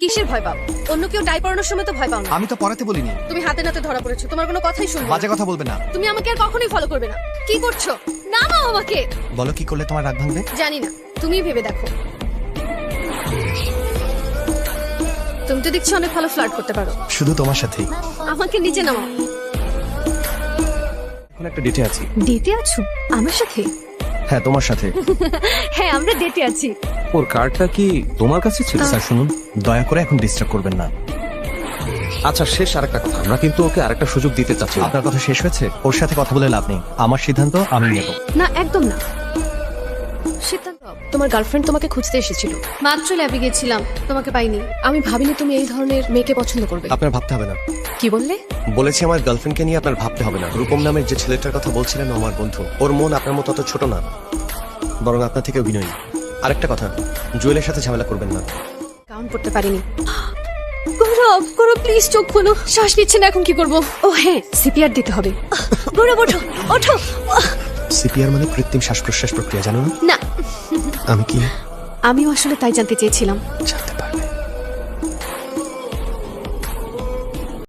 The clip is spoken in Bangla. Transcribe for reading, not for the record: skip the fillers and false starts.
কিসের ভয় পাও? অন্য কেউ টাই পড়ানোর সময় তো ভয় পাও না। আমি তো পড়াতে বলিনি। তুমি হাতে নাতে ধরা পড়েছো, তোমার কোনো কথাই শুনবো না। বাজে কথা বলবে না। তুমি আমাকে আর কখনোই ফলো করবে না। কি করছো? নামাও আমাকে। বলো কি করলে তোমার রাগ ভাঙবে? জানি না, তুমিই ভেবে দেখো। তুমি তো দেখছি অনেক ভালো ফ্লার্ট করতে পারো। শুধু তোমার সাথেই। আমাকে নিচে নামাও। এখন একটা ডেটে আছি। ডেটে আছো আমার সাথে? হ্যাঁ, তোমার সাথে। হ্যাঁ, আমরা ডেটে আছি। ওর কার্ডটা কি তোমার কাছে ছিল? স্যার শুনুন, দয়া করে এখন ডিস্টার্ব করবেন না। আচ্ছা, শেষ আরেকটা কথা, আমরা কিন্তু ওকে আরেকটা সুযোগ দিতে চাচ্ছি। আপনার কথা শেষ হয়েছে? ওর সাথে কথা বলে লাভ নেই। আমার সিদ্ধান্ত আমি নেব। না, একদম না। সিদ্ধান্ত, তোমার গার্লফ্রেন্ড তোমাকে খুঁজতে এসেছিল। মাত্র ল্যাবে গেছিলাম, তোমাকে পাইনি। আমি ভাবিনি তুমি এই ধরনের মেয়েকে পছন্দ করবে। আপনার ভাবতে হবে না। কি বললে? বলেছি আমার গার্লফ্রেন্ডকে নিয়ে আপনার ভাবতে হবে না। রূপম নামের যে ছেলেটার কথা বলছিলেন, ও আমার বন্ধু। ওর মন আপনার মতো অত ছোট না, বরং আপনার থেকে অভিনয়ী। আরেকটা কথা, জুয়েলের সাথে ঝামেলা করবেন না। কাউন্ট করতে পারিনি। গৌরব, গৌরব প্লিজ চোখ খোলো। শ্বাস নিচ্ছে না, এখন কি করব? ও হ্যাঁ, সিপিআর দিতে হবে। গৌরব ওঠো, ওঠো। সিপিআর মানে কৃত্রিম শ্বাস প্রশ্বাস প্রক্রিয়া, জানো না? না, আমি কি আমিও আসলে তাই জানতে চেয়েছিলাম। জানতে পারবে?